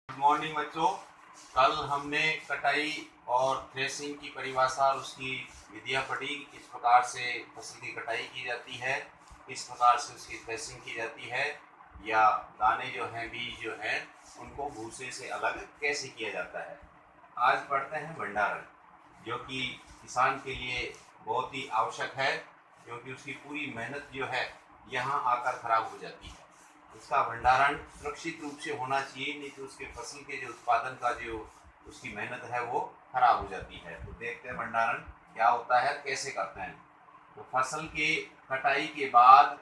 Good morning बच्चों। कल हमने कटाई और थ्रेसिंग की परिभाषा और उसकी विधियां पढ़ी। किस प्रकार से फसल की कटाई की जाती है, किस प्रकार से उसकी थ्रेसिंग की जाती है, या दाने जो हैं, बीज जो हैं, उनको भूसे से अलग कैसे किया जाता है। आज पढ़ते हैं भंडारण, जो कि किसान के लिए बहुत ही आवश्यक है, क्योंकि उसकी पूरी मेहनत जो है यहाँ आकर खराब हो जाती है। उसका भंडारण सुरक्षित रूप से होना चाहिए, नहीं तो उसके फसल के जो उत्पादन का जो उसकी मेहनत है वो खराब हो जाती है। तो देखते हैं भंडारण क्या होता है, कैसे करते हैं। तो फसल के कटाई के बाद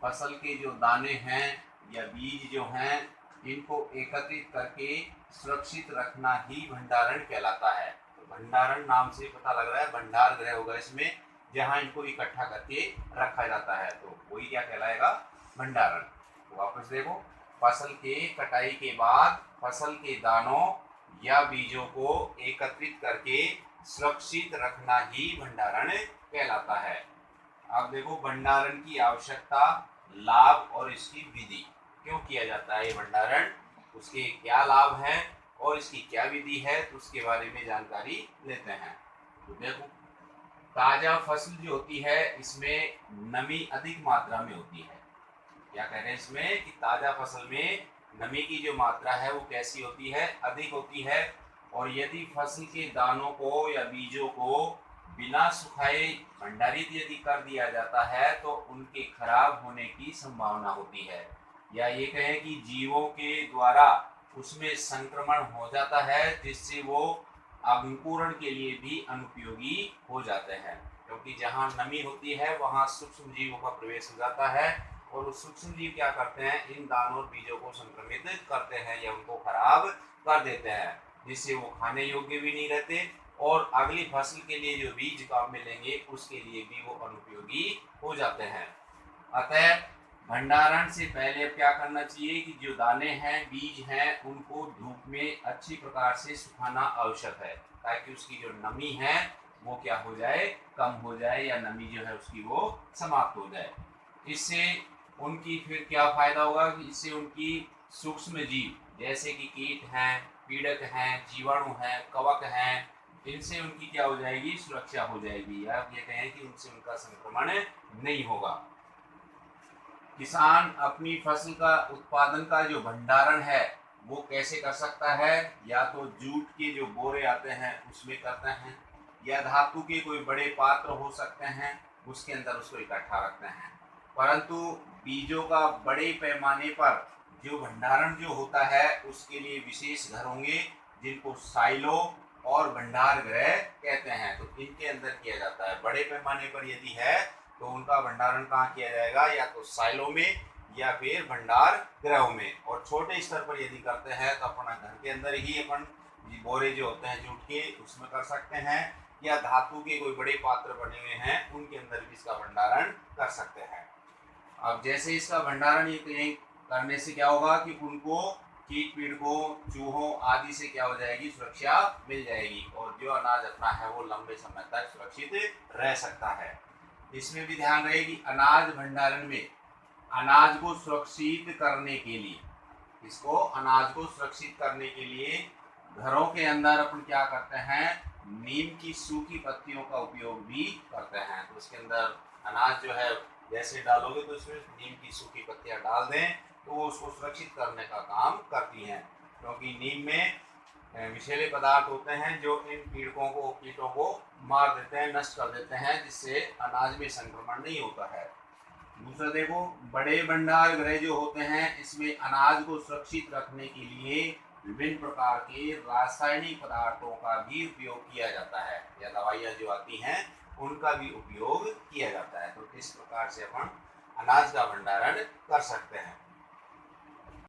फसल के जो दाने हैं या बीज जो हैं, इनको एकत्रित करके सुरक्षित रखना ही भंडारण कहलाता है। तो भंडारण नाम से पता लग रहा है भंडार गृह होगा इसमें, जहाँ इनको इकट्ठा करके रखा जाता है, तो वही क्या कहलाएगा, भंडारण। तो वापस देखो, फसल के कटाई के बाद फसल के दानों या बीजों को एकत्रित करके सुरक्षित रखना ही भंडारण कहलाता है। अब देखो, भंडारण की आवश्यकता, लाभ और इसकी विधि। क्यों किया जाता है ये भंडारण, उसके क्या लाभ हैं और इसकी क्या विधि है, तो उसके बारे में जानकारी लेते हैं। तो देखो, ताजा फसल जो होती है इसमें नमी अधिक मात्रा में होती है। क्या कह रहे हैं इसमें कि ताजा फसल में नमी की जो मात्रा है वो कैसी होती है, अधिक होती है। और यदि फसल के दानों को या बीजों को बिना सुखाए भंडारित यदि कर दिया जाता है तो उनके खराब होने की संभावना होती है, या ये कहें कि जीवों के द्वारा उसमें संक्रमण हो जाता है, जिससे वो अंकुरण के लिए भी अनुपयोगी हो जाते हैं। क्योंकि जहाँ नमी होती है वहाँ सूक्ष्म जीवों का प्रवेश हो जाता है, और वो सूक्ष्म जीव क्या करते हैं, इन दानों और बीजों को संक्रमित करते हैं या उनको खराब कर देते हैं, जिससे वो खाने योग्य भी नहीं रहते, और अगली फसल के लिए जो बीज काम में लेंगे उसके लिए भी वो अनुपयोगी हो जाते हैं। अतः भंडारण से पहले अब क्या करना चाहिए कि जो दाने हैं, बीज हैं, उनको धूप में अच्छी प्रकार से सुखाना आवश्यक है, ताकि उसकी जो नमी है वो क्या हो जाए, कम हो जाए, या नमी जो है उसकी वो समाप्त हो जाए। इससे उनकी फिर क्या फायदा होगा कि इससे उनकी सूक्ष्म जीव जैसे कि कीट हैं, पीड़क हैं, जीवाणु हैं, कवक हैं, इनसे उनकी क्या हो जाएगी, सुरक्षा हो जाएगी, या ये कहें कि उनसे उनका संक्रमण नहीं होगा। किसान अपनी फसल का उत्पादन का जो भंडारण है वो कैसे कर सकता है, या तो जूट के जो बोरे आते हैं उसमें करते हैं, या धातु के कोई बड़े पात्र हो सकते हैं उसके अंदर उसको इकट्ठा रखते हैं। परंतु बीजों का बड़े पैमाने पर जो भंडारण जो होता है उसके लिए विशेष घर होंगे, जिनको साइलो और भंडार गृह कहते हैं। तो इनके अंदर किया जाता है। बड़े पैमाने पर यदि है तो उनका भंडारण कहाँ किया जाएगा, या तो साइलो में या फिर भंडार गृह में। और छोटे स्तर पर यदि करते हैं तो अपना घर के अंदर ही अपन बोरे जो होते हैं जूट के उसमें कर सकते हैं, या धातु के कोई बड़े पात्र बने हुए हैं उनके अंदर भी इसका भंडारण कर सकते हैं। अब जैसे इसका भंडारण ये करने से क्या होगा कि उनको कीट पीड़कों, चूहों आदि से क्या हो जाएगी, सुरक्षा मिल जाएगी, और जो अनाज अपना है वो लंबे समय तक सुरक्षित रह सकता है। इसमें भी ध्यान रहे कि अनाज भंडारण में अनाज को सुरक्षित करने के लिए, इसको अनाज को सुरक्षित करने के लिए घरों के अंदर अपन क्या करते हैं, नीम की सूखी पत्तियों का उपयोग भी करते हैं। तो उसके अंदर अनाज जो है जैसे डालोगे तो इसमें नीम की सूखी पत्तियां डाल दें तो वो उसको सुरक्षित करने का काम करती हैं, क्योंकि नीम में विषैले पदार्थ होते हैं जो इन कीटों को मार देते हैं, नष्ट कर देते हैं, जिससे अनाज में संक्रमण नहीं होता है। दूसरा देखो, बड़े भंडार गृह जो होते हैं इसमें अनाज को सुरक्षित रखने के लिए विभिन्न प्रकार के रासायनिक पदार्थों का भी उपयोग किया जाता है, या दवाइयाँ जो आती हैं उनका भी उपयोग किया जाता है। तो इस प्रकार से अपन अनाज का भंडारण कर सकते हैं।